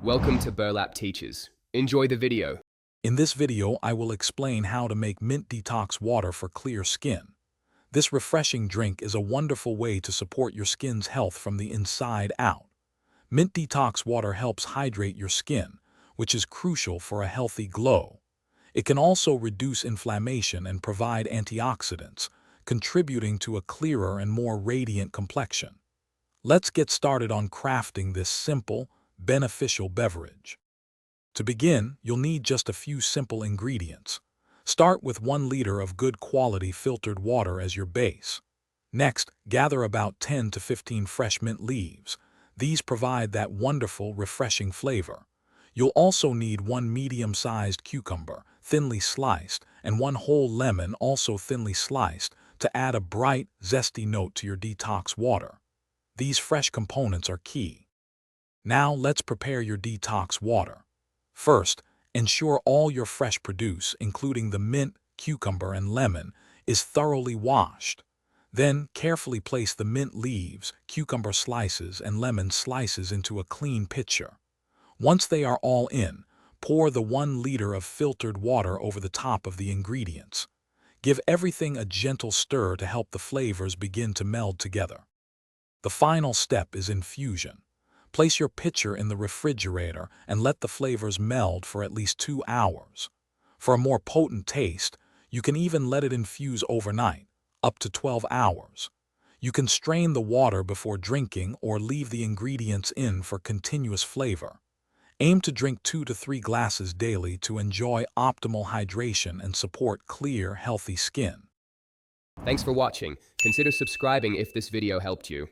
Welcome to Burlap Teachers. Enjoy the video. In this video, I will explain how to make mint detox water for clear skin. This refreshing drink is a wonderful way to support your skin's health from the inside out. Mint detox water helps hydrate your skin, which is crucial for a healthy glow. It can also reduce inflammation and provide antioxidants, contributing to a clearer and more radiant complexion. Let's get started on crafting this simple, beneficial beverage. To begin, you'll need just a few simple ingredients. Start with 1 liter of good quality filtered water as your base. Next, gather about 10 to 15 fresh mint leaves. These provide that wonderful, refreshing flavor. You'll also need 1 medium-sized cucumber, thinly sliced, and 1 whole lemon, also thinly sliced, to add a bright, zesty note to your detox water. These fresh components are key. Now let's prepare your detox water. First, ensure all your fresh produce, including the mint, cucumber, and lemon, is thoroughly washed. Then, carefully place the mint leaves, cucumber slices, and lemon slices into a clean pitcher. Once they are all in, pour the 1 liter of filtered water over the top of the ingredients. Give everything a gentle stir to help the flavors begin to meld together. The final step is infusion. Place your pitcher in the refrigerator and let the flavors meld for at least 2 hours. For a more potent taste, you can even let it infuse overnight, up to 12 hours. You can strain the water before drinking or leave the ingredients in for continuous flavor. Aim to drink 2 to 3 glasses daily to enjoy optimal hydration and support clear, healthy skin. Thanks for watching. Consider subscribing if this video helped you.